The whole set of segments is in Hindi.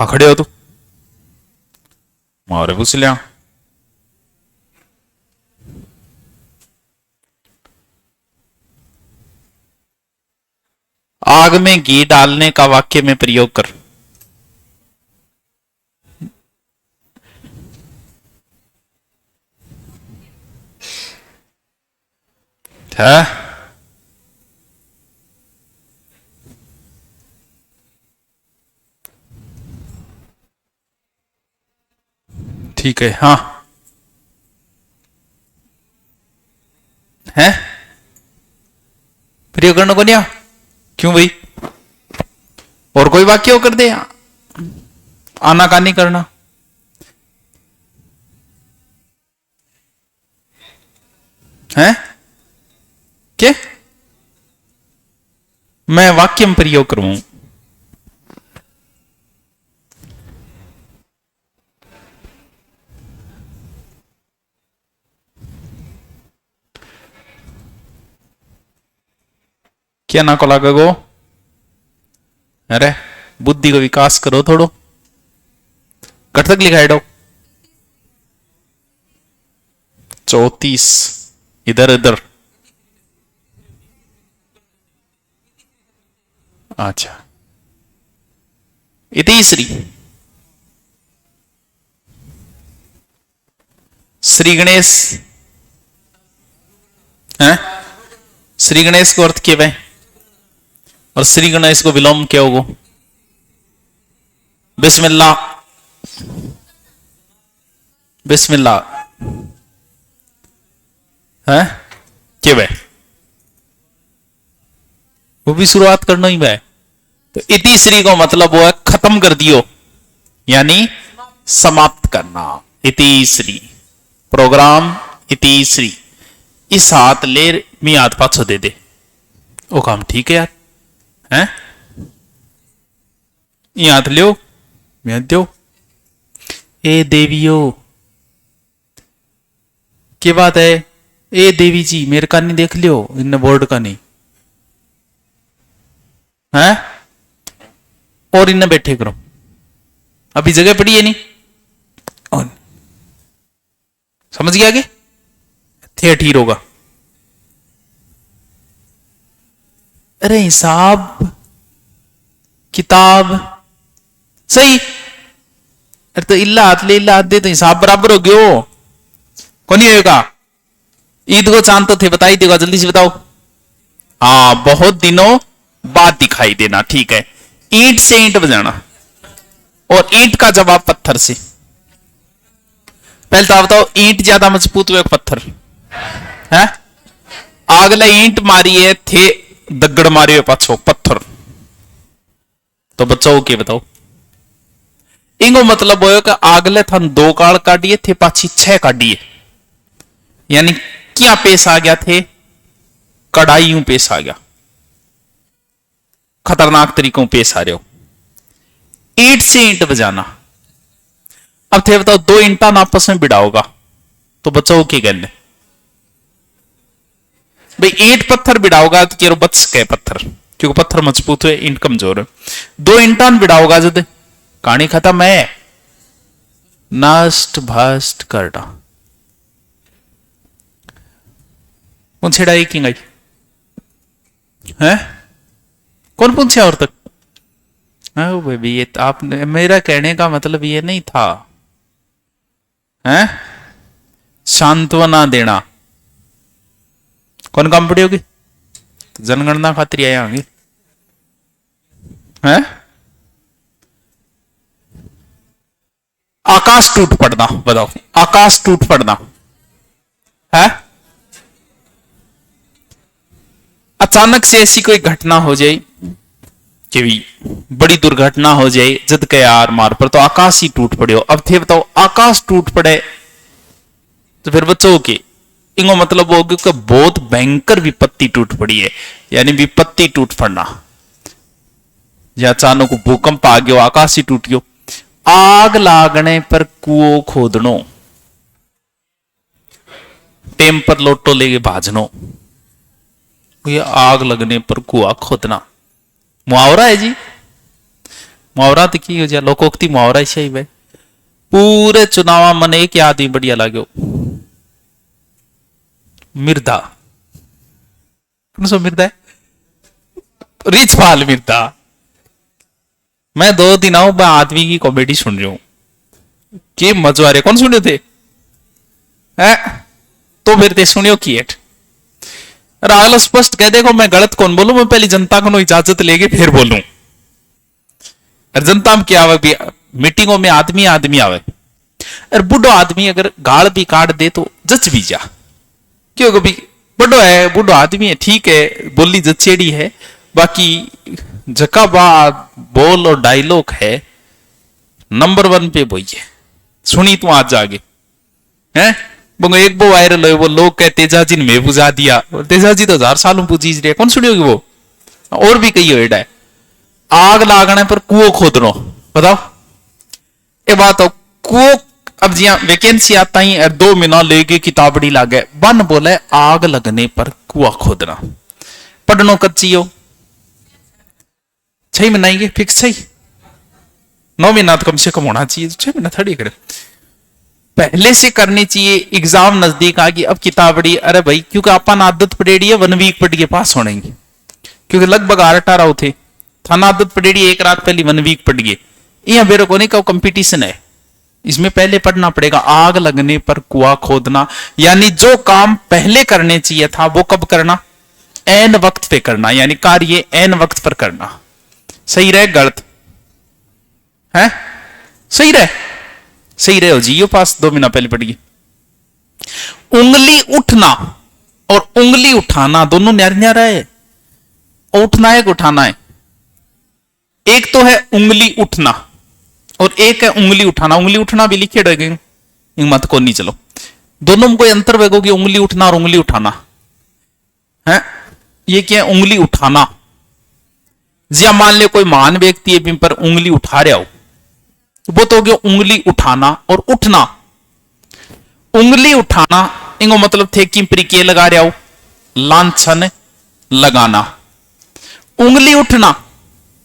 आ खड़े हो तू मारे पूछ लिया। आग में घी डालने का वाक्य में प्रयोग कर। है ठीक है। हाँ है प्रयोग करने को नहीं आ? क्यों भाई? और कोई वाक्य हो कर दे, आनाकानी करना। है क्या मैं वाक्य में प्रयोग करूं? क्या ना को लागेगो? अरे बुद्धि को विकास करो थोड़ो। कट तक लिखा है डो 34 इधर इधर। अच्छा इति श्री श्री गणेश है। श्री गणेश को अर्थ क्या है और श्री गणेश को विलोम क्या होगा? बिस्मिल्लाह बिस्मिल्लाह है क्या है? वो भी शुरुआत करना ही है। तो इति श्री को मतलब वो है खत्म कर दियो, यानी समाप्त करना। इति श्री प्रोग्राम इति श्री। इस हाथ ले मी हाथ पाछो दे दे वो काम ठीक है यार हैं? ये हाथ लियो मैं दो। ए देवियो क्या बात है? ए देवी जी मेरे का नहीं देख लियो, इन बोर्ड का नहीं है। और इन्हें बैठे करो, अभी जगह पड़ी है नहीं। और समझ गया कि थे ठीक होगा। अरे हिसाब किताब सही। अरे तो इल्ला हाथ ले इल्ला हाथ दे तो हिसाब बराबर हो गयो। कौन नहीं होगा? ईद को चांद तो थे बताई देगा, जल्दी से बताओ। हाँ बहुत दिनों बाद दिखाई देना, ठीक है। ईंट से ईंट बजाना और ईंट का जवाब पत्थर से। पहले तो आप बताओ ईंट ज्यादा मजबूत हुए पत्थर है? आगले ईंट मारी है थे दगड़ मारी हुए पाछो पत्थर। तो बचाओ के बताओ? इंगो मतलब हो कि आगले थन 2 काल काटिए थे पाछी 6 काटिए, यानी क्या पेश आ गया थे? कड़ाइयों पेश आ गया, खतरनाक तरीकों पेश आ रहे हो। ईंट से ईंट बजाना। अब थे बताओ 2 ईंटा आपस में भिड़ाओगा तो बचाओ की गल है भाई? ईंट पत्थर भिड़ाओगा तो केरो बच सके पत्थर, क्योंकि पत्थर मजबूत है ईंट कमजोर है। 2 ईंटा भिड़ाओगा जद कहानी खत्म है, नष्ट भस्ट करना। पूछेड़ा एक ही है? कौन पूछा और तक? भाई ये आपने, मेरा कहने का मतलब ये नहीं था है सांत्वना देना। कौन काम पड़ी होगी? तो जनगणना खातिर आया होंगे हैं? आकाश टूट पड़ना, बताओ आकाश टूट पड़ना है? अचानक से ऐसी कोई घटना हो जाए कि बड़ी दुर्घटना हो जाए जद के यार मार पर तो आकाश ही टूट पड़े हो। अब थे बताओ आकाश टूट पड़े तो फिर बच्चों के इंगो मतलब हो कि बहुत भयंकर विपत्ति टूट पड़ी है, यानी विपत्ति टूट पड़ना। या अचानक भूकंप आ गयो आकाश ही टूट गयो। आग लागने पर कुओं खोदनो, टेम पर लोटो लेके भाजनो। ये आग लगने पर कुआ खोदना मुहावरा है जी। मुहावरा तो की हो जा लोकोक्ति मुहावरा सही भाई। पूरे चुनाव मन एक आदमी बढ़िया लागो, मिर्दा। कौन सो मिर्दा है? रिछपाल मिर्दा। मैं 2 दिन आओ मैं आदमी की कॉमेडी सुन रही हूं, के मजा आ रहे। कौन सुने थे? है तो फिर ते सुनियो की एट राहुल स्पष्ट कह देखो मैं गलत कौन बोलूं, मैं पहले जनता को इजाजत लेके फिर बोलूं। और जनता में क्या आवे, मीटिंगों में आदमी आदमी आवे, और बुढ़ो आदमी अगर गाल भी काट दे तो जच भी जा, क्यों कभी बड़ो है बुढ़ो आदमी है ठीक है, बोली जचेड़ी है, बाकी जका बात बोल और डायलॉग है नंबर 1 पे वही है। सुनी तू आज आगे है वो एक वो वायरल है, वो लोग कहे तेजा जी ने मैं बुझा दिया, और तेजा जी तो 1000 सालों पूजी रहे। कौन सुनी होगी वो? और भी कई होएडा है, आग लागने पर कुओं खोदनो। बताओ ये बात हो कुओं, अब जी वैकेंसी आता ही 2 महीना लेके किताबड़ी लागे, बन बोले आग लगने पर कुआ खोदना। पढ़नो कच्ची हो 6 महीना ये फिक्स सही, 9 महीना तो कम से कम होना चाहिए, 6 महीना थोड़ी करे पहले से करनी चाहिए। एग्जाम नजदीक आ गई अब किताबड़ी, अरे भाई क्योंकि अपन आदत पड़ेड़ी है 1 वीक पढ़ के पास होने की, क्योंकि लगभग 18 थे थाना आदत पड़ेड़ी, एक रात पहले 1 वीक पढ़ गए। यह मेरे को नहीं का कंपटीशन है, इसमें पहले पढ़ना पड़ेगा। आग लगने पर कुआं खोदना, यानी जो काम पहले करने चाहिए था वो कब करना? एन वक्त पे करना, यानी कार्य एन वक्त पर करना। सही रहे गलत है? सही रहे, सही रहे हो जी। यो पास 2 महीना पहले पड़ी। उंगली उठना और उंगली उठाना दोनों न्यारा न्यारा है। उठना है कि उठाना है? एक तो है उंगली उठना और एक है उंगली उठाना। उंगली उठना भी लिखे रहेंगे मत को नहीं, चलो दोनों में कोई अंतर वेगोगी, उंगली उठना और उंगली उठाना है। ये क्या है? उंगली उठाना। जिया मान ले कोई महान व्यक्ति है बिम पर उंगली उठा रहा हो, वो तो हो गया उंगली उठाना। और उठना, उंगली उठाना इनको मतलब थे कि प्रिके लगा रहा हो, लांछन लगाना। उंगली उठना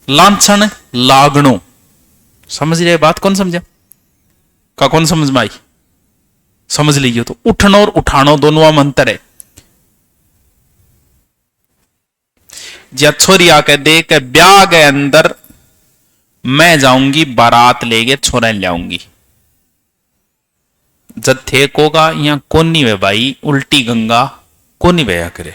लांछन लागनो। समझ रहे बात? कौन समझा का? कौन समझ में आई? समझ लीजिए तो उठनो और उठानो दोनों में अंतर है। जा छोरी आके देख ब्याह के अंदर मैं जाऊंगी बारात लेके छोरा लाऊंगी, जब थे कोगा यहाँ कोनी वे भाई उल्टी गंगा कोनी बया करे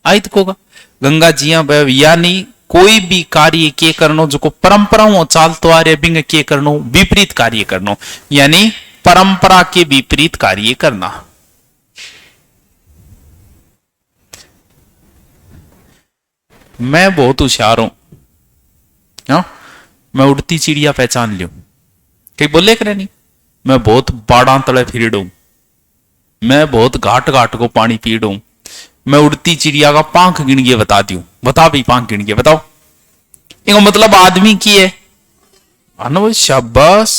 आई तो कोगा गंगा जिया यानी कोई भी कार्य के करनो जो को परंपराओं चालतो आ रहे बिंग के करनो विपरीत कार्य करनो, यानी परंपरा के विपरीत कार्य करना। मैं बहुत होशियार हूं, मैं उड़ती चिड़िया पहचान लियो, कहीं बोले करे नहीं। मैं बहुत बाड़ा तले फिरड़ू, मैं बहुत घाट घाट को पानी पीड़ू, मैं उड़ती चिड़िया का पांख गिन के बता दियो। बता भी पांख गिन के बताओ, इनको मतलब आदमी की है अनुभव। शाबाश,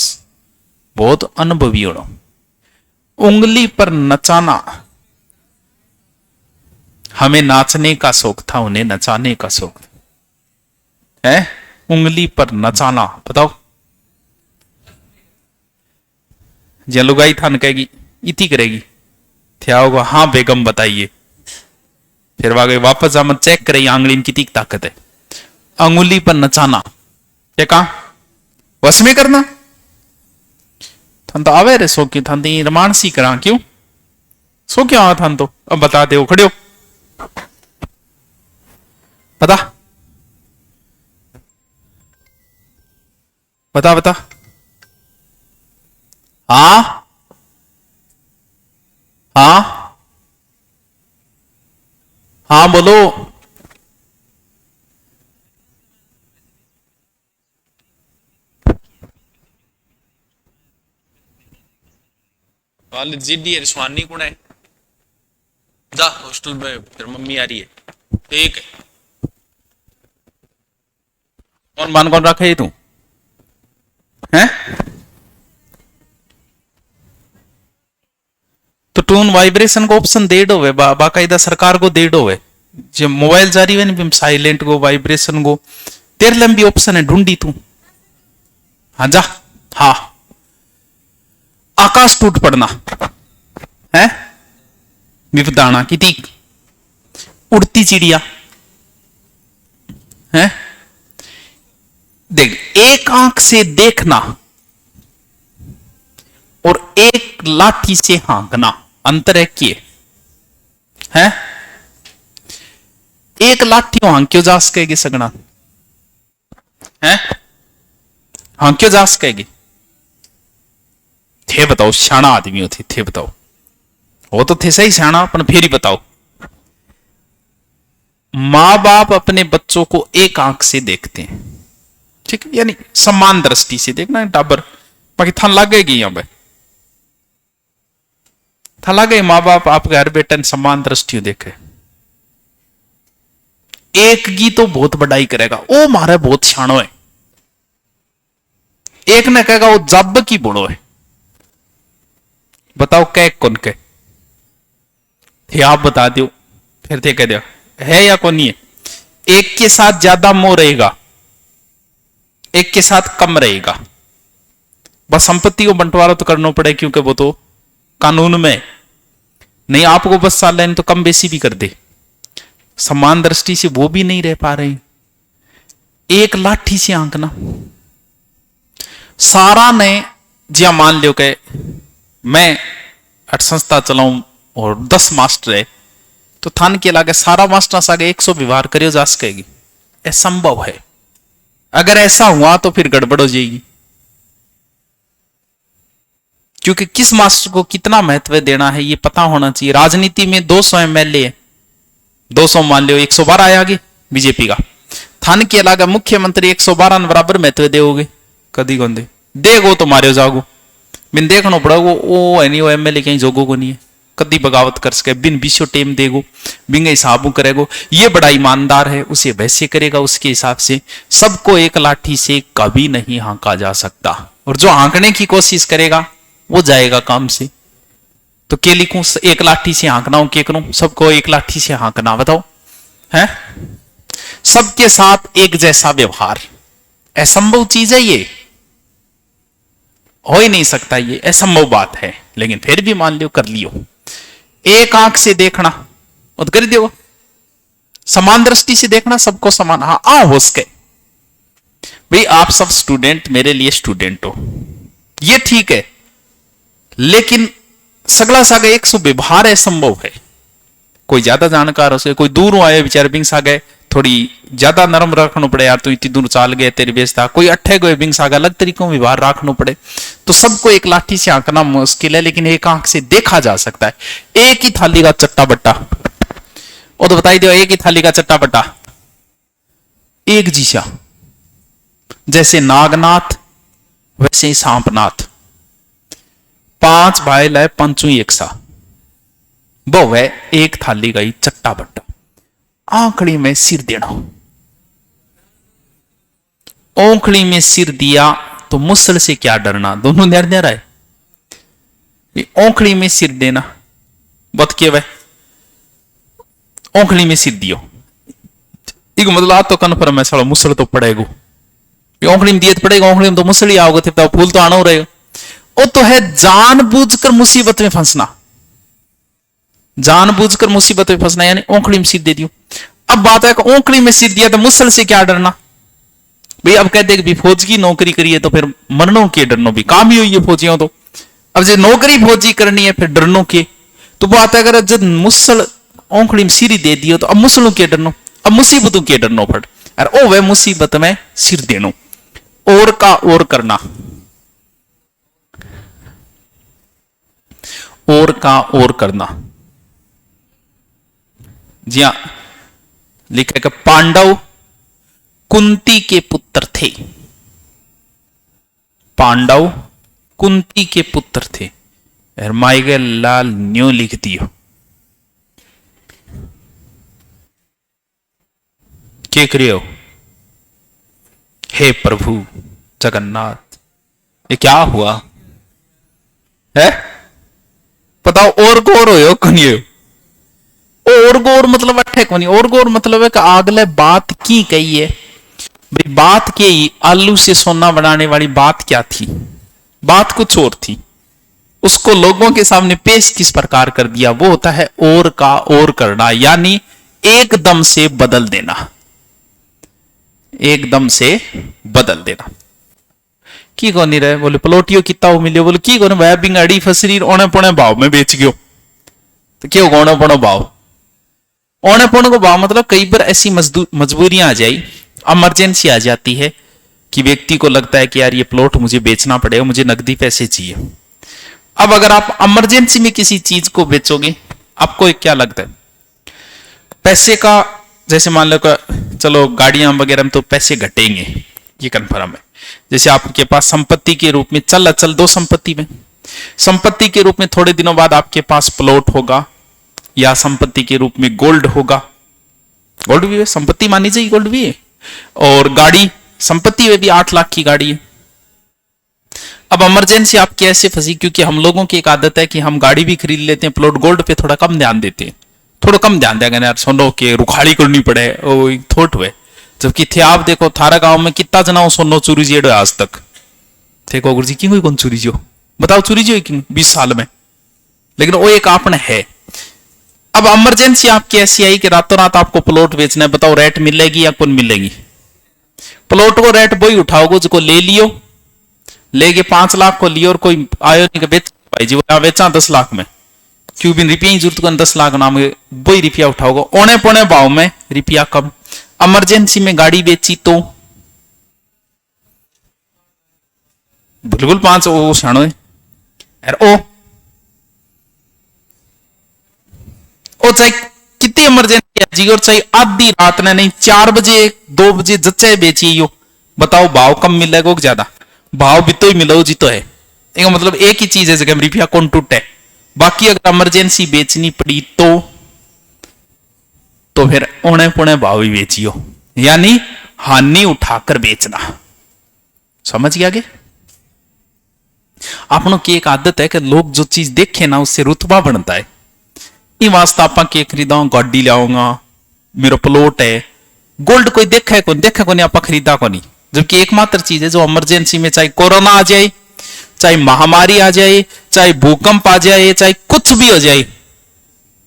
बहुत अनुभवी हो। उंगली पर नचाना, हमें नाचने का शौक था, उन्हें नचाने का शौक है। उंगली पर नचाना बताओ। जे लुगाई थान कहेगी इति करेगी, क्या होगा? हाँ बेगम बताइए। फिर वागे वापस जा मत चेक करे आंगली कितनी ताकत है। अंगुली पर नचाना क्या कहा? वश में करना। थान तो आवे रे सो की थान तो रमान सी करा, क्यों सो क्या आवा थान तो? अब बता दे, खड़े हो बता बता बता। हाँ हाँ हाँ बोलो। जिद्दी रिश्वानी कौन है? जा हॉस्टल में, फिर मम्मी आ रही है। ठीक है, कौन मान कौन रखे तू हैं? तो टून वाइब्रेशन को ऑप्शन दे दो बाकायदा सरकार को दे दो। जो मोबाइल जारी है ना साइलेंट को वाइब्रेशन को तेरे लंबी ऑप्शन है ढूंढी तू हाँ जा, हाँ, आकाश टूट पड़ना है, विपदाना की तीक, उड़ती चिड़िया है। देख, एक आंख से देखना और एक लाठी से हाँकना, अंतर है किए है। एक लाठी हाँक्यो जा सकेगी सगना है, हाँक्यो जा सकेगी। थे बताओ, सियाणा आदमी हो थे बताओ, वो तो थे सही सियाणा, पर फिर ही बताओ। मां बाप अपने बच्चों को एक आंख से देखते हैं, ठीक है, यानी समान दृष्टि से देखना है टाबर, बाकी थान लगेगी यहां पे, था लगे मां बाप आप घर बेटन समान दृष्टि देखे। एक की तो बहुत बड़ाई करेगा, ओ मारे बहुत सियाणो है, एक ने कहेगा वो जब की बुणो है। बताओ कै कौन के थे, आप बता दो, फिर थे कह दो है या कौन है। एक के साथ ज्यादा मोह रहेगा, एक के साथ कम रहेगा, बस संपत्ति को बंटवारा तो करना पड़े, क्योंकि वो तो कानून में नहीं, आपको बस साल लेने तो कम बेसी भी कर दे, समान दृष्टि से वो भी नहीं रह पा रहे। एक लाठी से आंकना, सारा ने जिया मान लियो के मैं 8 संस्था चलाऊं और 10 मास्टर है, तो थान के लागे सारा मास्टर सागे 100 व्यवहार करियो जा सकेगी, असंभव है। अगर ऐसा हुआ तो फिर गड़बड़ हो जाएगी, क्योंकि किस मास्टर को कितना महत्व देना है ये पता होना चाहिए। राजनीति में 200 एमएलए है, 200 मान लो 112 आएगी बीजेपी का, थान के अलावा मुख्यमंत्री 112 बराबर महत्व दोगे, कदी कौन देगो तो मारे जागो, बिन देखना पड़ेगा वो है नहीं, वो एमएलए कहीं जोगो को नहीं है, कदी बगावत कर सके, बिन बीसो टेम देगो, बिंगे हिसाबों करेगो, ये बड़ा ईमानदार है, उसे वैसे करेगा उसके हिसाब से। सबको एक लाठी से कभी नहीं हाँका जा सकता, और जो हाँकने की कोशिश करेगा वो जाएगा काम से। तो के लिखूं, एक लाठी से हाँकना हूं, के करूं, सबको एक लाठी से हाँकना, बताओ है। सबके साथ एक जैसा व्यवहार, असंभव चीज है ये, हो ही नहीं सकता, ये असंभव बात है, लेकिन फिर भी मान लियो कर लियो। एक आंख से देखना वो तो कर दियो, समान दृष्टि से देखना, सबको समान, हाँ आ हो सके भाई, आप सब स्टूडेंट मेरे लिए स्टूडेंट हो, ये ठीक है, लेकिन सगला सागे एक सौ व्यवहार असंभव है। कोई ज्यादा जानकार हो सके, कोई दूर आए बेचारे बिंग सागे थोड़ी ज्यादा नरम रखना पड़े, यार तू इतनी दूर चाल गए तेरी बेस्ता, कोई अट्ठे गए बिंग सागा अलग तरीकों व्यवहार रखना पड़े। तो सबको एक लाठी से आंकना मुश्किल है, लेकिन एक आंख से देखा जा सकता है। एक ही थाली का चट्टा बट्टा, वो तो बताई दो, एक ही थाली का चट्टा बट्टा एक जीसा, जैसे नागनाथ वैसे ही सांपनाथ, 5 भाई लाए पंचू एक सा, वो है एक थाली का ही चट्टा बट्टा। आंखड़ी में सिर देना, ओंखड़ी में सिर दिया तो मुसल से क्या डरना, दोनों डर रहा है। ओंखड़ी में सिर देना बत के वह ओंखड़ी में सिर दियो, एक मतलब आप तो कन्फर्म है सालो मुसल तो पड़ेगा, ओंखड़ी में दिए तो पड़ेगा, ओंखड़ी में तो मुसल ही आओगे, तो फूल तो आना रहेगा। वो तो है जानबूझकर मुसीबत में फंसना, जानबूझकर मुसीबत में फंसना, यानी ओंखड़ी में सिर दे दियो। अब बात है कि ओंखड़ी में सिर दिया तो मुसल से क्या डरना भाई। अब कहते कि फौज की नौकरी करिए तो फिर मरनों के डरनो, भी काम ही हुई है फौजियों तो, अब जो नौकरी फौजी करनी है फिर डरनों के। तो बात है अगर जब मुसल ओंखड़ी में सिर दे दियो तो अब मुसलों के डरनो, अब मुसीबतों के डरनो पड़, अरे ओ वे मुसीबत में सिर देनो, और का और करना, और का और करना। जी हां, लिखा कि पांडव कुंती के पुत्र थे, पांडव कुंती के पुत्र थे, माइगे लाल न्यू लिख दियो, क्या करियो, हे प्रभु जगन्नाथ ये क्या हुआ है, बताओ। और गौर हो कनियो, और गौर मतलब अठे कोनी, और गौर मतलब है कि आगले बात की कही है, भाई बात क्या ही, आलू से सोना बनाने वाली बात क्या थी? बात कुछ और थी। उसको लोगों के सामने पेश किस प्रकार कर दिया, वो होता है और का और करना, यानी एकदम से बदल देना, एकदम से बदल देना। की को नहीं रहे, बोले प्लोटियो कितना हो मिले, बोले की को भाई बिंगाड़ी फसरी औने पौने भाव में बेच गयो, तो क्यों औने पौने भाव, औने पौने को भाव मतलब कई बार ऐसी मजबूरियां आ जाई, इमरजेंसी आ जाती है कि व्यक्ति को लगता है कि यार ये प्लॉट मुझे बेचना पड़ेगा, मुझे नकदी पैसे चाहिए। अब अगर आप इमरजेंसी में किसी चीज को बेचोगे, आपको क्या लगता है पैसे का, जैसे मान लो चलो गाड़ियां वगैरह में तो पैसे घटेंगे, ये कन्फर्म है। जैसे आपके पास संपत्ति के रूप में चल अचल दो संपत्ति में, संपत्ति के रूप में थोड़े दिनों बाद आपके पास प्लॉट होगा, या संपत्ति के रूप में गोल्ड होगा, गोल्ड भी है संपत्ति मानी जाएगी, गोल्ड भी है। और गाड़ी संपत्ति में भी 8 लाख की गाड़ी है। अब इमरजेंसी आपकी ऐसे फंसी, क्योंकि हम लोगों की एक आदत है कि हम गाड़ी भी खरीद लेते हैं, प्लॉट गोल्ड पे थोड़ा कम ध्यान देते हैं, थोड़ा कम ध्यान देगा यार, सोनो के रुखाड़ी करनी पड़े ओ थोट हुए। जबकि थे आप देखो थारा गांव में कितना जना सोनो चोरी जेड़ो आज तक थे को गुरुजी की कोई कौन चोरी जो बताओ, चोरी जो 20 साल में, लेकिन वो एक आपने है। अब इमरजेंसी आपकी ऐसी आई कि रातों रात आपको प्लॉट बेचना है, बताओ रेट मिलेगी या कौन मिलेगी? प्लॉट को रेट वही उठाओगे जो ले लियो, लेके 5 लाख को लियो, और कोई आयो नहीं बेच भाई जी वो बेचा 10 लाख में, क्यों भी रुपया की जरूरत को 10 लाख नाम वही रुपया उठाओगे, औने पौने भाव में रुपया कम। इमरजेंसी में गाड़ी बेची तो बिल्कुल 5 ओ साणो यार, ओ चाहे कितनी इमरजेंसी है जी, और चाहे आधी रात ने नहीं 4 बजे 2 बजे जच्चे बेची यो, बताओ भाव कम मिलेगा ज्यादा? भाव भी तो ही मिलो जी तो है, एक मतलब एक ही चीज है जगह रुपया कौन टूटे। बाकी अगर इमरजेंसी बेचनी पड़ी तो फिर औने पौने भाव ही बेचियो, यानी हानि उठाकर बेचना। समझ गया? आपनों की एक आदत है कि लोग जो चीज देखे ना उससे रुतबा बनता है। ये वास्ता आपा के खरीदा गाड़ी लाऊंगा, मेरा प्लॉट है, गोल्ड कोई देखा है कौन आपा खरीदा को नहीं। जबकि एकमात्र चीज है जो इमरजेंसी में, चाहे कोरोना आ जाए, चाहे महामारी आ जाए, चाहे भूकंप आ जाए, चाहे कुछ भी हो जाए,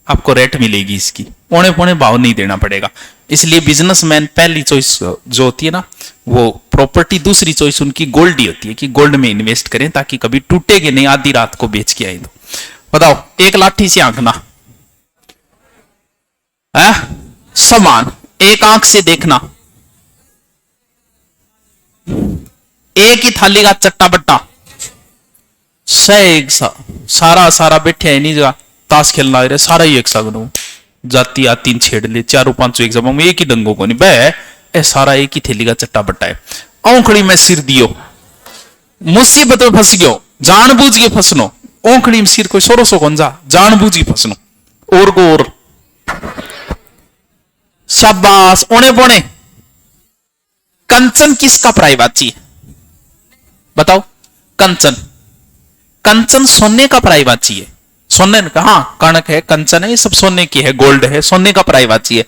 आपको रेट मिलेगी इसकी, पौने पौने भाव नहीं देना पड़ेगा। इसलिए बिजनेसमैन पहली चॉइस जो होती है ना वो प्रॉपर्टी, दूसरी चॉइस उनकी गोल्ड ही होती है कि गोल्ड में इन्वेस्ट करें ताकि कभी टूटेगे नहीं, आधी रात को बेच के आए तो। बताओ एक लाठी से आंकना है समान, एक आंख से देखना, एक ही थाली का चट्टा बट्टा सारा सारा बैठे है नहीं जगह ताश खेलना रहे, सारा ही एक सगनो जाती आती छेड़ ले, 4-5 एक जमा एक ही डंगो को नहीं बह, ए सारा एक ही थैली का चट्टा बट्टा है। औंखड़ी में सिर दियो, मुसीबत में फंस गयो, जानबूझ के फंसनो, औंखड़ी में सिर कोई सोरो सो कौन जा, जानबूझ के फंसनो, और गो और शाबाश ओने पोने। कंचन किसका प्राइवाची है बताओ? कंचन, कंचन सोने का प्राइवाची है, सोने का, हाँ कणक है, कंचन है, ये सब सोने की है, गोल्ड है, सोने का प्राइवाची है।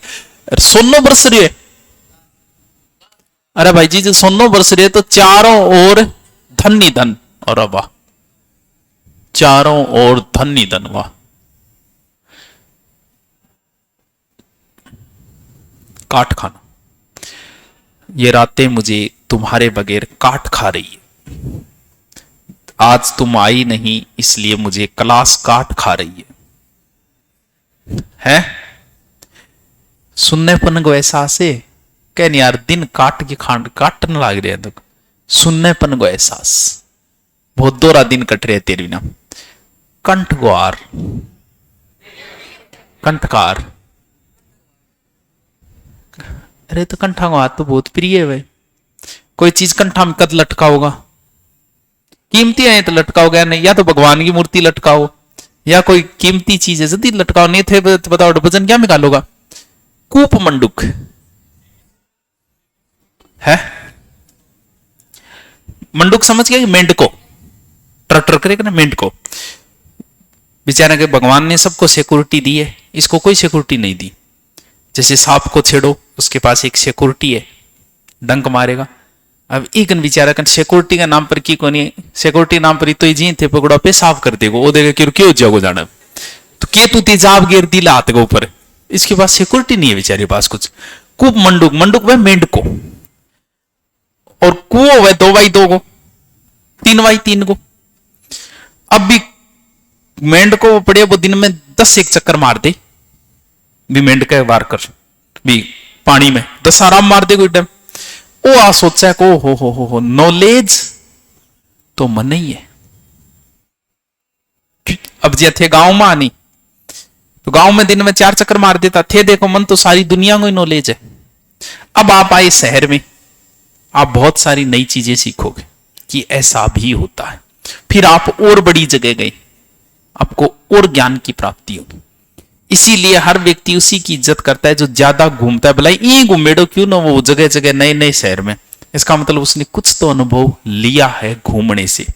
सोनो बरस रही है, अरे भाई जी जो सोनो बरस रही है तो चारों ओर धन ही धन, और वाह चारों ओर धन ही धन, वाह। काट खाना, ये रातें मुझे तुम्हारे बगैर काट खा रही है, आज तुम आई नहीं इसलिए मुझे क्लास काट खा रही है? सुननेपन को एहसास है कहने यार दिन काट के खांड काटने लग रहे हैं, तो सुननेपन को एहसास, बहुत दोरा दिन कट रहे तेरे बिना। कंठ गुआर, कंठकार, अरे तो कंठा गुआर तो बहुत प्रिय है भाई, कोई चीज कंठा में कद लटका होगा, कीमती है तो लटकाओ गया नहीं, या तो भगवान की मूर्ति लटकाओ या कोई कीमती चीज है जल्दी लटकाओ, नहीं थे तो बताओ वजन क्या निकालोगा? कूप मंडुक है, मंडुक समझ गया? मेंढको ट्रटर करेगा ना, मेंढको बेचारा के भगवान ने सबको सिक्योरिटी दी है, इसको कोई सिक्योरिटी नहीं दी। जैसे सांप को छेड़ो उसके पास एक सिक्योरिटी है, डंक मारेगा। अब एक बेचारा कन सिक्योरिटी का नाम पर की कोनी, सिक्योरिटी नाम पर तो जी थे पकड़ा पेशाब कर देगो, वो देगा कि क्यों जाओ जाना, तो के तू तेजाब गिर दी लात के ऊपर। इसके पास सिक्योरिटी नहीं है बेचारे पास कुछ। कूप मंडूक, मंडूक वह मेंढको, और कुओं वह 2x2 को, 3x3 को। अब भी मेंढको वो पड़े, वो दिन में 10 एक चक्कर मार दे भी, मेंढक वार कर भी पानी में 10 आराम मार दे कोई टाइम। वो आ सोचा को हो नॉलेज तो मन ही है। अब जे थे गांव में आनी, तो गांव में दिन में 4 चक्कर मार देता थे, देखो मन तो सारी दुनिया को ही नॉलेज है। अब आप आए शहर में, आप बहुत सारी नई चीजें सीखोगे कि ऐसा भी होता है। फिर आप और बड़ी जगह गए, आपको और ज्ञान की प्राप्ति होगी। इसीलिए हर व्यक्ति उसी की इज्जत करता है जो ज्यादा घूमता है। भला ये घूमेड़ो क्यों ना, वो जगह जगह नए नए शहर में, इसका मतलब उसने कुछ तो अनुभव लिया है घूमने से।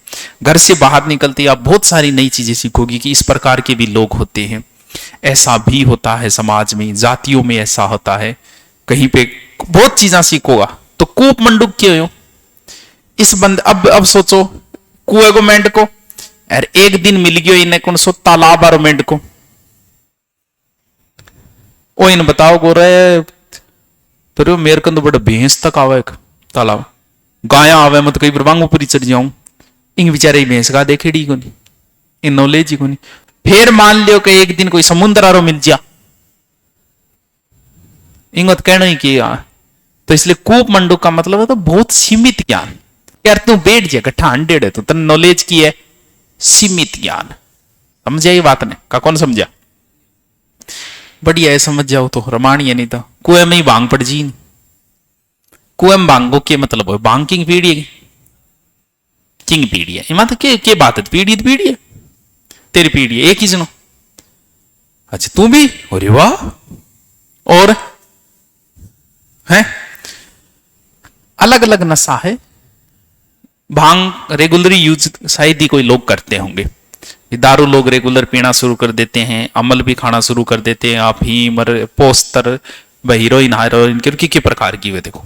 घर से बाहर निकलते आप बहुत सारी नई चीजें सीखोगी कि इस प्रकार के भी लोग होते हैं, ऐसा भी होता है समाज में, जातियों में ऐसा होता है, कहीं पे बहुत चीजें सीखोगा। तो कूप मंडूक क्यों हो इस बंद। अब सोचो कुएं को मेंढ को, और एक दिन मिल गयो इन्हें कौन सो तालाब और मेंढ को, ओ इन बताओ गो रहे तो मेरे को तो बड़ा भैंस तक आवे तालाब, गाया आवे मत कई बार ऊपर ही चढ़ जाऊं, इन बेचारे भैंस का देखेड़ी को नहीं, इन नॉलेज ही को नहीं। फिर मान लियो कि एक दिन कोई समुद्र आरो मिल जा, इंगत कहना ही किया। तो इसलिए कूप मंडूक का मतलब है तो बहुत सीमित ज्ञान। यार तू बैठ जा कट्ठा हंड्रेड है, तो नॉलेज की है सीमित ज्ञान। समझा ये बात ने का, कौन समझा? बढ़िया है, समझ जाओ तो रमाणी है, नहीं तो कुएं में ही भांग पड़ जी। कुएं में भांगो के मतलब है भांग किंग पीढ़ी है, किंग पीढ़ी है इमा तो के बात है, पीढ़ी तो पीढ़ी है, तेरी पीढ़ी है एक ही सुनो। अच्छा तू भी, अरे वाह। और है अलग अलग नशा है। भांग रेगुलरी यूज शायद ही कोई लोग करते होंगे, दारू लोग रेगुलर पीना शुरू कर देते हैं, अमल भी खाना शुरू कर देते हैं, अफीम पोस्टर हीरोइन हायरोइन के प्रकार की वे देखो।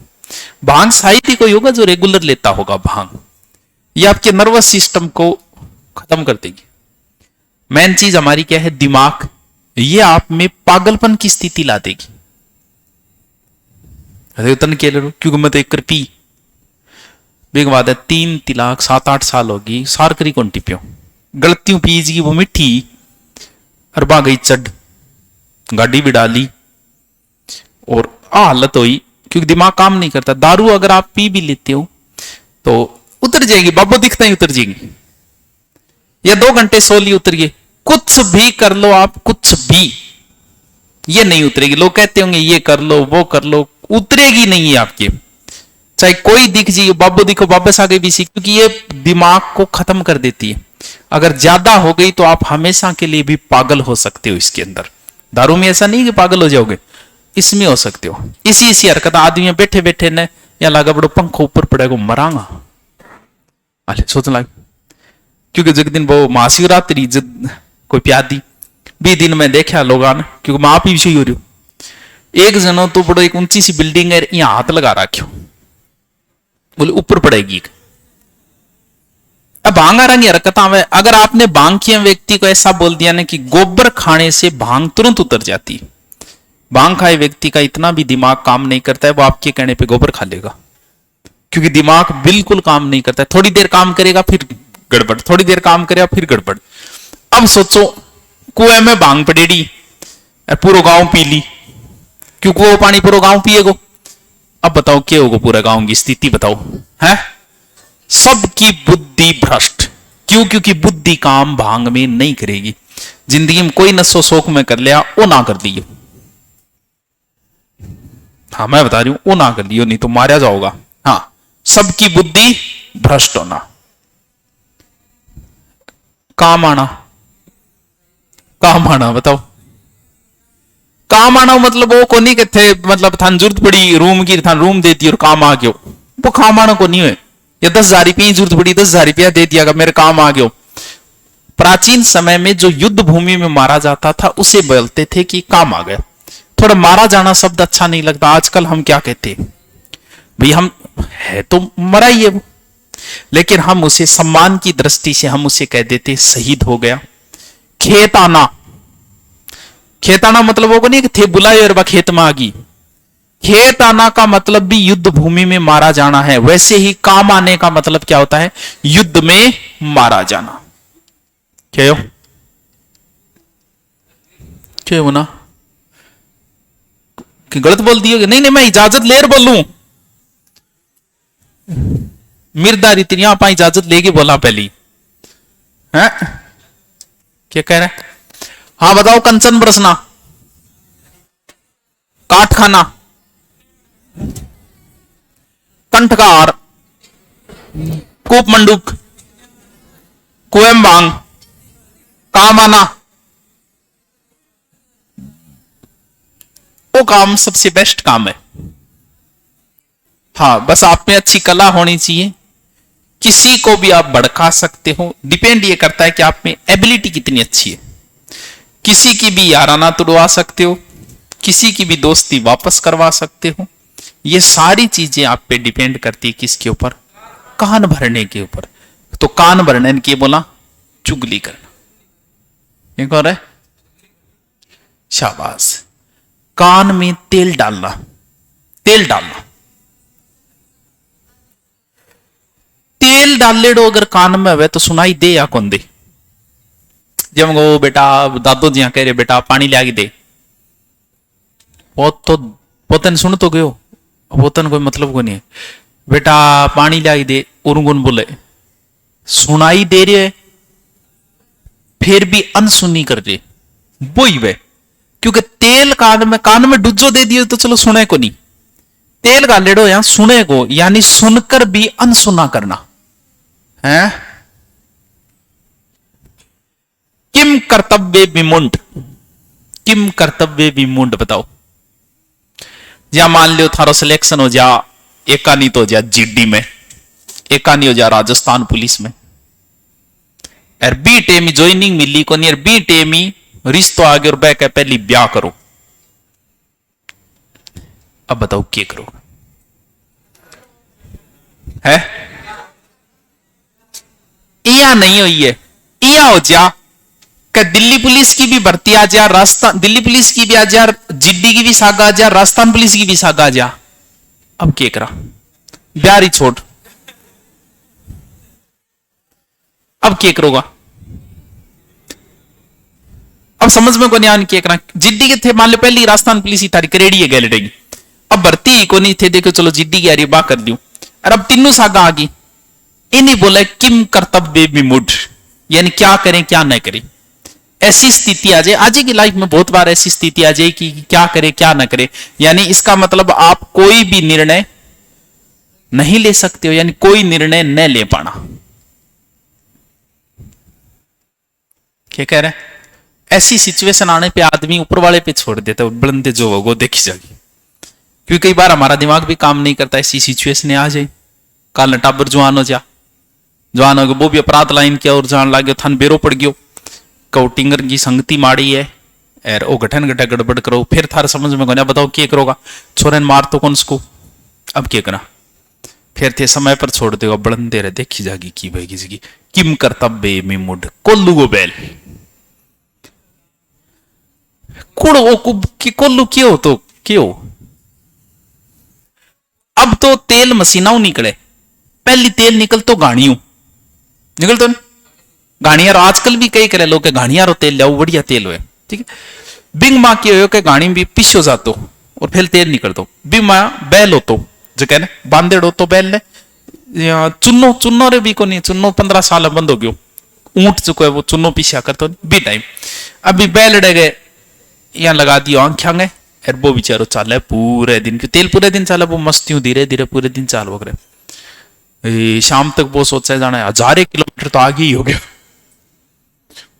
भांग शायद ही कोई होगा जो रेगुलर लेता होगा भांग। ये आपके नर्वस सिस्टम को खत्म कर देगी। मेन चीज हमारी क्या है, दिमाग। ये आप में पागलपन की स्थिति ला देगी। तन के क्योंकि मैं तो एक कर पी बेग बात है, 3 तिलाक 7-8 साल होगी, सार करी कौन टिप्यो गलतियों पीज की वो मिट्टी अरबा गई चढ़, गाड़ी भी डाली और हालत हुई क्योंकि दिमाग काम नहीं करता। दारू अगर आप पी भी लेते हो तो उतर जाएगी, बाबू दिखता ही उतर जाएगी, या 2 घंटे सो ली उतरिए, कुछ भी कर लो आप, कुछ भी ये नहीं उतरेगी। लोग कहते होंगे ये कर लो वो कर लो, उतरेगी नहीं है आपके। चाहे कोई दिख जाइए, बाबू दिखो वापस आ गई बीसी, क्योंकि ये दिमाग को खत्म कर देती है। अगर ज्यादा हो गई तो आप हमेशा के लिए भी पागल हो सकते हो। इसके अंदर दारू में ऐसा नहीं कि पागल हो जाओगे, इसमें हो सकते हो। इसी हरकत आदमी बैठे बैठे ने या लगा बड़ो पंखो ऊपर पड़ेगा मरांगा, अरे सोचने लगे। क्योंकि जिस दिन वो महाशिवरात्रि कोई प्यादी भी दिन में देखा लोग आना, क्योंकि मां भी सही हो रही हो, एक जनो तो बड़ो एक ऊंची सी बिल्डिंग है, यहाँ हाथ लगा रखो, बोले ऊपर पड़ेगी। अब भांग रंगी हरकत में अगर आपने भांग किए व्यक्ति को ऐसा बोल दिया ना कि गोबर खाने से भांग तुरंत उतर जाती है, भांग खाए व्यक्ति का इतना भी दिमाग काम नहीं करता है, वो आपके कहने पे गोबर खा लेगा, क्योंकि दिमाग बिल्कुल काम नहीं करता है। थोड़ी देर काम करेगा फिर गड़बड़, थोड़ी देर काम करेगा फिर गड़बड़। अब सोचो कुएं में भांग पड़ेगी और पूरा गांव पी ली, क्योंकि वो पानी पूरा गांव पिएगो। अब बताओ क्या होगा पूरा गांव की स्थिति, बताओ है सबकी बुद्धि भ्रष्ट। क्यों? क्योंकि बुद्धि काम भांग में नहीं करेगी। जिंदगी में कोई नशो शोक में कर लिया, वो ना कर लियो। हाँ मैं बता रही हूं, वो ना कर लियो, नहीं तो मारा जाओगा। हाँ सबकी बुद्धि भ्रष्ट होना, काम आना, काम आना, बताओ काम आना मतलब वो को नहीं कहते, मतलब थान जरूरत पड़ी रूम की, थान रूम देती और काम आ गयो, वो काम आना को नहीं है। या 10,000 रुपये जरूरत पड़ी, 10,000 रुपया दे दिया, मेरे काम आ गयो। प्राचीन समय में जो युद्ध भूमि में मारा जाता था उसे बोलते थे कि काम आ गया। थोड़ा मारा जाना शब्द अच्छा नहीं लगता। आजकल हम क्या कहते हैं, भाई हम है तो मरा ही है वो, लेकिन हम उसे सम्मान की दृष्टि से हम उसे कह देते शहीद हो गया। खेत आना, खेत आना मतलब होगा नहीं कि थे बुलाए और वह खेत में आ गई। खेत आना का मतलब भी युद्ध भूमि में मारा जाना है। वैसे ही काम आने का मतलब क्या होता है? युद्ध में मारा जाना। क्या हो, क्या हो ना कि गलत बोल दिए? नहीं नहीं, मैं इजाजत लेर बोलूं, मिर्दारी तेरी आप इजाजत लेके बोला पहली है। क्या कह रहा है? हाँ बताओ। कंचन बरसना, काट खाना, कंठकार, कूप मंडूक, कुएम बांग, काम आना। वो काम सबसे बेस्ट काम है। हाँ, बस आप में अच्छी कला होनी चाहिए। किसी को भी आप भड़का सकते हो, डिपेंड ये करता है कि आप में एबिलिटी कितनी अच्छी है। किसी की भी याराना तुड़वा सकते हो, किसी की भी दोस्ती वापस करवा सकते हो। ये सारी चीजें आप पे डिपेंड करती है किसके ऊपर? कान भरने के ऊपर। तो कान भरने की बोला चुगली करना, ये कौन है? शाबाश। कान में तेल डालना, तेल डालना, तेल डाल ले डो अगर कान में हुए तो सुनाई दे या कौन दे? जब वो बेटा दादो जी कह रहे बेटा पानी लिया के दे, तो पोतन सुन तो गयो, पोतन कोई मतलब को नहीं है। बेटा पानी लिया के दे, उर्गुन बोले सुनाई दे रहे है, फिर भी अनसुनी कर रहे वो ही वे। क्योंकि तेल कान में डुज्जो दे दिए तो चलो सुने को नहीं, तेल का लेडो यहां सुने को, यानी सुनकर भी अनसुना करना है। किम कर्तव्य विमुंड, किम कर्तव्य विमुंड बताओ। या मान लो थारो सिलेक्शन हो जा, एका नहीं तो जा जीडी में, एका नहीं हो जा राजस्थान पुलिस में, और बी टेमी ज्वाइनिंग मिली को नहीं, बी टेमी रिश्तो आगे और बैक है, पहली ब्याह करो। अब बताओ क्या करो है? इया नहीं हुई है, इया हो जा कि दिल्ली पुलिस की भी भर्ती आ जा, राजस्थान दिल्ली पुलिस की भी आ जा, जीडी की भी सागा आ जा, राजस्थान पुलिस की भी सागा आ जा। अब क्या करा? ब्याह ही छोड़, अब क्या करोगा? अब समझ में को नहीं आन क्या करा? जिद्दी के थे मान लो पहली राजस्थान पुलिस ही तारी करेड़ी है गैल रहेगी, अब भर्ती को नहीं थे, देखो चलो जिद्दी की यारी बा कर दियो, और अब तीनों सागा आ गई। इन्हीं बोला किम कर्तव्य विमुड, यानी क्या करें क्या न करें। ऐसी स्थिति आ जाए, आज की लाइफ में बहुत बार ऐसी स्थिति आ जाए कि क्या करें क्या न करें। यानी इसका मतलब आप कोई भी निर्णय नहीं ले सकते हो, यानी कोई निर्णय न ले पाना। क्या कह रहे हैं? ऐसी सिचुएशन आने पे आदमी ऊपर वाले पे छोड़ देता है, बुलंदे जो होगा देखी जाएगी। क्योंकि कई बार हमारा दिमाग भी काम नहीं करता, ऐसी सिचुएशन आ जाए। काल टाबर जवान हो जा, जवान हो गया वो भी अपराध लाइन किया और जान लागे थन बेरो पड़ गयो, कौटिंगर की संगति माड़ी है और ओ गठन गठा गड़बड़ करो, फिर थार समझ में गया बताओ क्या करोगा? छोरन मार तो कौन उसको, अब क्या करा? फिर थे समय पर छोड़ देगा, बुलंदे रहे देखी जाएगी की भाई किसी की। किम कर्तव्य में मुड कोल्लू गो बैल कोल्लू क्यों तो क्यों? अब तो तेल मशीनाओं निकले, पहली तेल निकल तो गाड़ियों निकल तो गाड़ियां, आजकल भी कई करे लोग गाड़ियां रो तेल लाओ बढ़िया तेल हो, ठीक है। बिंग माँ की हो के गाड़ी भी पिछो जातो और फिर तेल निकल दो। बिंग माँ बैल हो तो जो कहने बांधे डो तो बैल ने चुन्नो चुन्नो रे भी को नहीं, चुन्नो 15 साल बंद हो गयो, ऊंट चुको है वो चुन्नो पीछा करते भी टाइम। अभी बैल डे गए यहाँ लगा दियो आंखें गए, और वो बेचारो चाले पूरे दिन, तेल पूरे दिन चाले, वो मस्तियों धीरे धीरे पूरे दिन चाल हो गए। शाम तक वो सोचा जाना 1000 किलोमीटर तो आगे ही हो गया,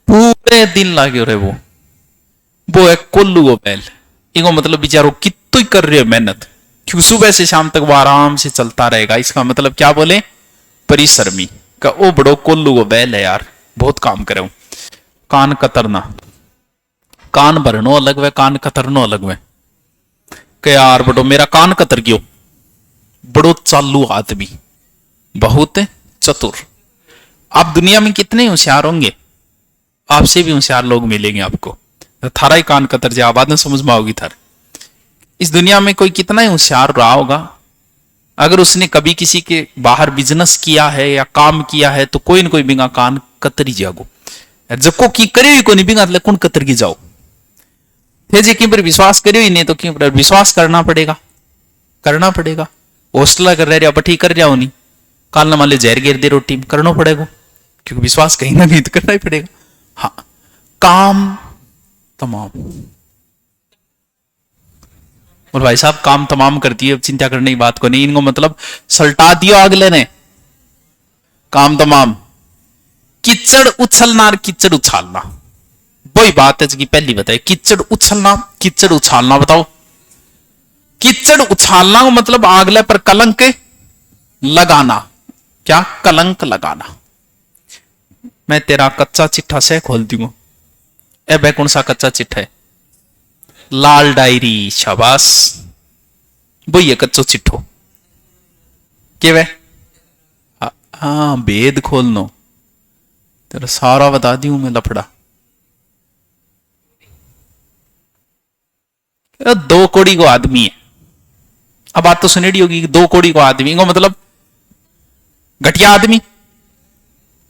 पूरे दिन लागे रहे वो एक कोल्लू वो बैल। इनको मतलब बेचारो कितो ही कर रहे हो मेहनत, क्योंकि सुबह से शाम तक वो आराम से चलता रहेगा। इसका मतलब क्या बोले? परिश्रमी का ओ बड़ो कोल्लू वो बैल है यार, बहुत काम करे। कान कतरना, कान भरनो अलग वे, कान कतरनो अलग वे। के यार बटो मेरा कान कतर गयो, बड़ो चालू आदमी, बहुत चतुर। आप दुनिया में कितने होशियार होंगे, आपसे भी होशियार लोग मिलेंगे आपको। थारा ही कान कतर जाए, बाद में समझ में आओगी थारे। इस दुनिया में कोई कितना ही होशियार रहा होगा, अगर उसने कभी किसी के बाहर बिजनेस किया है या काम किया है तो कोई न कोई बिंगा कान कतरी जागो। जब को की करे ही को नहीं बिंगा कौन कतर की जाओ थे जे पर विश्वास करियो ही नहीं तो क्यों पर विश्वास करना पड़ेगा, करना पड़ेगा। हॉस्टल कर रहे बट ही कर जाओ नहीं, काल न मान ले जहर गिर दे रोटी में करना पड़ेगा, क्योंकि विश्वास कहीं ना कहीं तो करना ही पड़ेगा। हाँ, काम तमाम। और भाई साहब काम तमाम करती है, अब चिंता करने की बात को नहीं। इनको मतलब सल्टा दियो अगले ने, काम तमाम। किचड़ उछलना और किचड़ उछालना वही बात है जी, पहली बताए। किचड़ उछलना, किचड़ उछालना, बताओ। किचड़ उछालना को मतलब अगले पर कलंक लगाना। क्या? कलंक लगाना। मैं तेरा कच्चा चिट्ठा से खोल दूंगा। ए भाई कौन सा कच्चा चिट्ठा है? लाल डायरी, शाबाश, वही है कच्चो चिट्ठो के वे। हाँ, भेद खोलनो, तेरा सारा बता दी हूं मैं लफड़ा। दो कोड़ी को आदमी है, अब बात तो सुनेड़ी होगी। दो कोड़ी को आदमी को मतलब घटिया आदमी।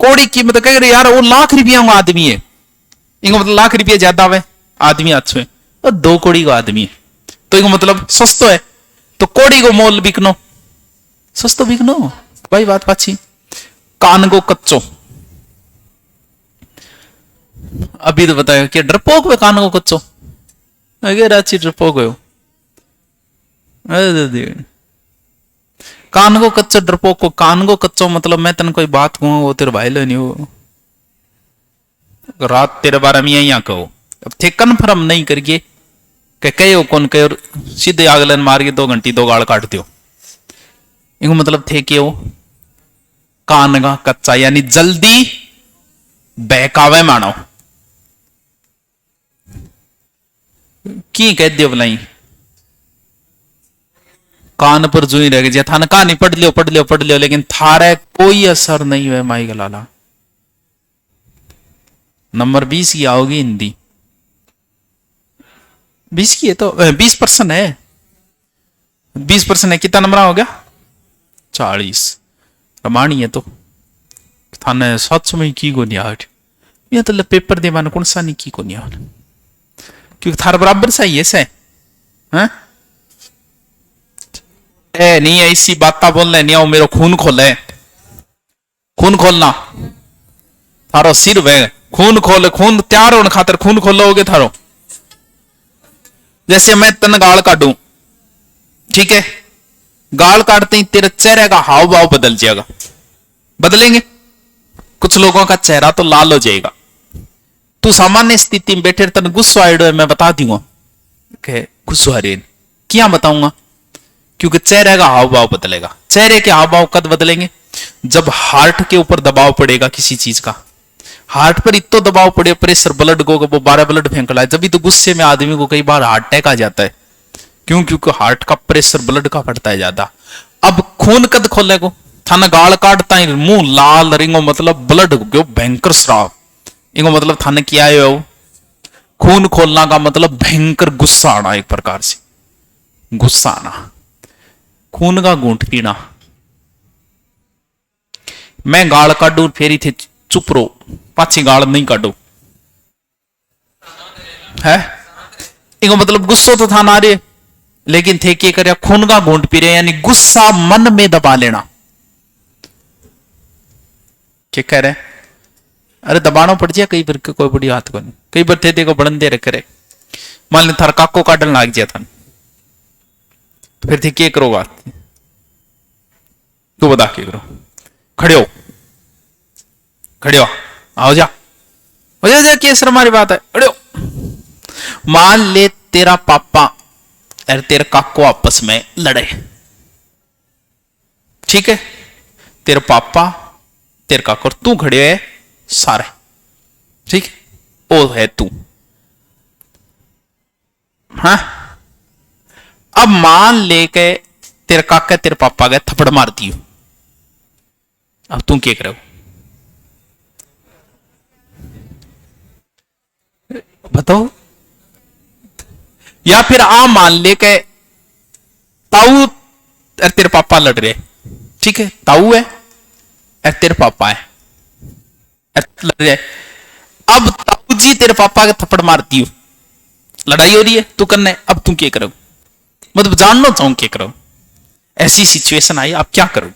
कोड़ी की मतलब कह रहे यार वो लाख रुपया को आदमी है, इनको मतलब लाख रुपया ज्यादा है आदमी अच्छे, और दो कोड़ी को आदमी है तो इनको मतलब सस्तो है, तो कोड़ी को मोल बिकनो, सस्तो बिकनो भाई। बात पाछी। कान को कच्चो, अभी तो बताया कि डरपोक वे कान को कच्चो, अगर अच्छी डरपोक हो। कान को कच्चो डरपोक को कान को कच्चो मतलब मैं तेन कोई बात कहूं वो तेरे भाई लो नहीं हो, रात तेरे बारे में यही कहो। अब थे कन्फर्म नहीं करिए कहो कौन कहो, सीधे आगलन मार के 2 घंटी 2 गाल काट दो। इनको मतलब थे कि वो कान का कच्चा यानी जल्दी बहकावे मानो की कह दियो भलाई, कान पर जो ही रह गया थाने कहानी पढ़ लियो पढ़ लियो पढ़ लियो, लेकिन थारे कोई असर नहीं हुआ। माई गलाला नंबर 20 की आओगी हिंदी, 20 की है तो 20% है, 20% है। कितना नंबर हो गया? 40। रमानी है तो थाने 700 में की को नहीं आठ, ये तो पेपर दे मान कौन सा नहीं की को नहीं आठ, क्योंकि थार बराबर सही है से हैं। ए नहीं ऐसी बात बोलने नहीं आओ, मेरा खून खोले, खून खोलना थारो सिर वे, खून खोल, खून तैयार होने खातर खून खोलोगे थारो। जैसे मैं तन गाल काटूं, ठीक है, गाल काटते ही तेरे चेहरे का हाव भाव बदल जाएगा, बदलेंगे। कुछ लोगों का चेहरा तो लाल हो जाएगा। तू सामान्य स्थिति में बैठे तन गुस्सा आइडो, मैं बता दूंगा गुस्सा रे, क्या बताऊंगा, क्योंकि चेहरे का हाव भाव बदलेगा। चेहरे के हाव भाव कब बदलेंगे? जब हार्ट के ऊपर दबाव पड़ेगा किसी चीज का, हार्ट पर इतना दबाव पड़े, प्रेशर ब्लड को वो 12 ब्लड फेंक लाए, जब भी तो गुस्से में आदमी को कई बार हार्ट अटैक आ जाता है। क्यों? क्योंकि हार्ट का प्रेशर ब्लड का फटता है ज्यादा। अब खून कद खोले को थाना गाल काटता है, मुंह लाल रिंगो मतलब ब्लड क्यों भयंकर श्राव, इनको मतलब थाने क्या है वो खून खोलना का मतलब भयंकर गुस्सा आना, एक प्रकार से गुस्सा आना, खून का घूंट पीना। मैं गाल काटू फेरी थे चुप रो, पाछी गाल नहीं काटो है, इनको मतलब गुस्सो तो था ना रे, लेकिन थे क्या करे खून का घूंट पी रहे, यानी गुस्सा मन में दबा लेना। क्या कह रहे? अरे दबाना पड़ जाए कई बार, कोई बड़ी हाथ को नहीं, कई बार थे देखो बड़न दे रखे रहे, मान ली थार काको काटन लाग जाता तो फिर थे क्या करोगा? तू बता क्या करो? खड़े हो, खड़े हो, आओ जा, हो जा केसर हमारी बात है, खड़े हो। मान ले तेरा पापा और तेरा काको आपस में लड़े, ठीक है, तेरे पापा तेरे काको और तू खड़े है सारे, ठीक है, ओ है तू। हाँ, अब मान ले के तेरे काका तेरे पापा गए थप्पड़ मार दियो, अब तू क्या करो बताओ। या फिर आ मान ले के ताऊ और तेरे पापा लड़ रहे, ठीक है, ताऊ है और तेरे पापा है लड़ रहे, अब ताऊ जी तेरे पापा के थप्पड़ मारती हो, लड़ाई हो रही है, तू करना है, अब तू क्या करो, मतलब जानना चाहूं क्या करो, ऐसी सिचुएशन आई, आप क्या करो?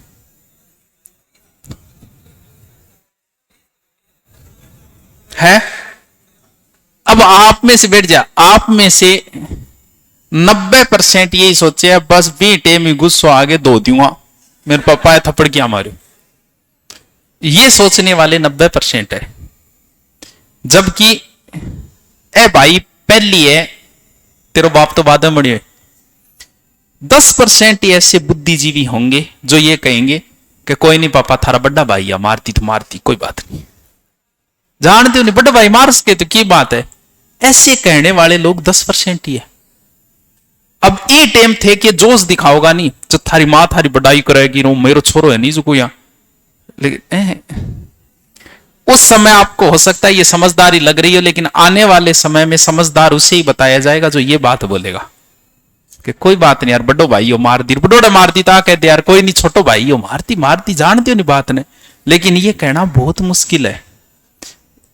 है अब आप में से बैठ जा, आप में से 90% यही सोचे बस बेटे में गुस्सा आगे दो दूंगा, मेरे पापा है थप्पड़ क्या मारो, ये सोचने वाले 90% है। जबकि ए भाई पहली है तेरे बाप तो बाद में बड़े, 10% ऐसे बुद्धिजीवी होंगे जो ये कहेंगे कि कोई नहीं पापा थारा बड़ा भाई है, मारती तो मारती कोई बात नहीं, जानते हो नहीं बड़ा भाई मार सके तो की बात है, ऐसे कहने वाले लोग 10% ही है। अब ये टाइम थे कि जोश दिखाओगा नहीं, जो थारी मां थारी बढ़ाई करेगी, रो मेरो छोरो है नहीं जो कोई, लेकिन उस समय आपको हो सकता है ये समझदारी लग रही हो, लेकिन आने वाले समय में समझदार उसे ही बताया जाएगा जो ये बात बोलेगा कि कोई बात नहीं यार बड़ो भाई हो मार दी, बड़ोड़े मार दी ता कहते यार कोई नहीं छोटो भाई हो मारती मारती, जानते हो नहीं बात ने, लेकिन ये कहना बहुत मुश्किल है,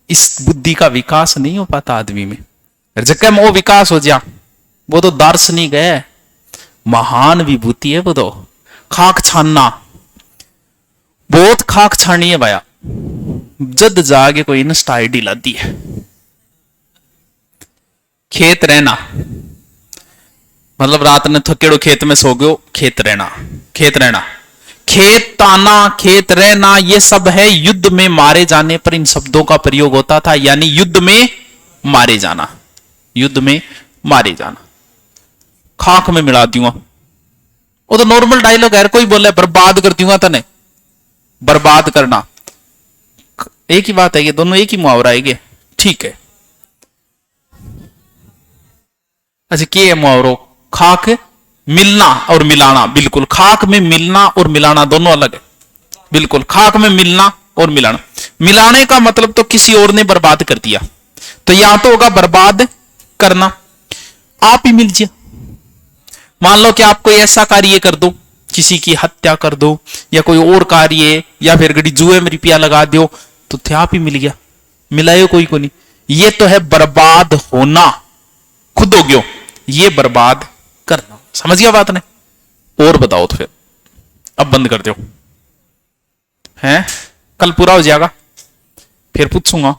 इस बुद्धि का विकास नहीं हो पाता आदमी में। जब वो विकास हो जा वो तो दार्शनिक है, महान विभूति है वो तो, खाक छानना बहुत खाक छानी है भाया, जद जाके कोई इंस्टा आईडी लाती है, खेत रहना मतलब रात ने थकेड़ो खेत में सो गयो, खेत रहना खेत रहना, खेत ताना खेत रहना, ये सब है युद्ध में मारे जाने पर इन शब्दों का प्रयोग होता था, यानी युद्ध में मारे जाना, युद्ध में मारे जाना, खाक में मिला दूंगा, वो तो नॉर्मल डायलॉग है, कोई बोले बर्बाद कर दूंगा तने, बर्बाद करना एक ही बात है, ये दोनों एक ही मुहावरा है, ठीक है। अच्छा क्या है मुहावरो, खाक मिलना और मिलाना, बिल्कुल खाक में मिलना और मिलाना दोनों अलग है, बिल्कुल खाक में मिलना और मिलाना, मिलाने का मतलब तो किसी और ने बर्बाद कर दिया, तो यहां तो होगा बर्बाद करना, आप ही मिल जाए, मान लो कि आप कोई ऐसा कार्य कर दो, किसी की हत्या कर दो या कोई और कार्य, या फिर गड़ी जुए में रुपया लगा दो, तो थे आप ही मिल गया, मिलायो कोई को नहीं, ये तो है बर्बाद होना, खुद हो गयो, ये बर्बाद करना, समझ गया बात ने? और बताओ तो फिर, अब बंद कर दो, हैं कल पूरा हो जाएगा फिर पूछूंगा।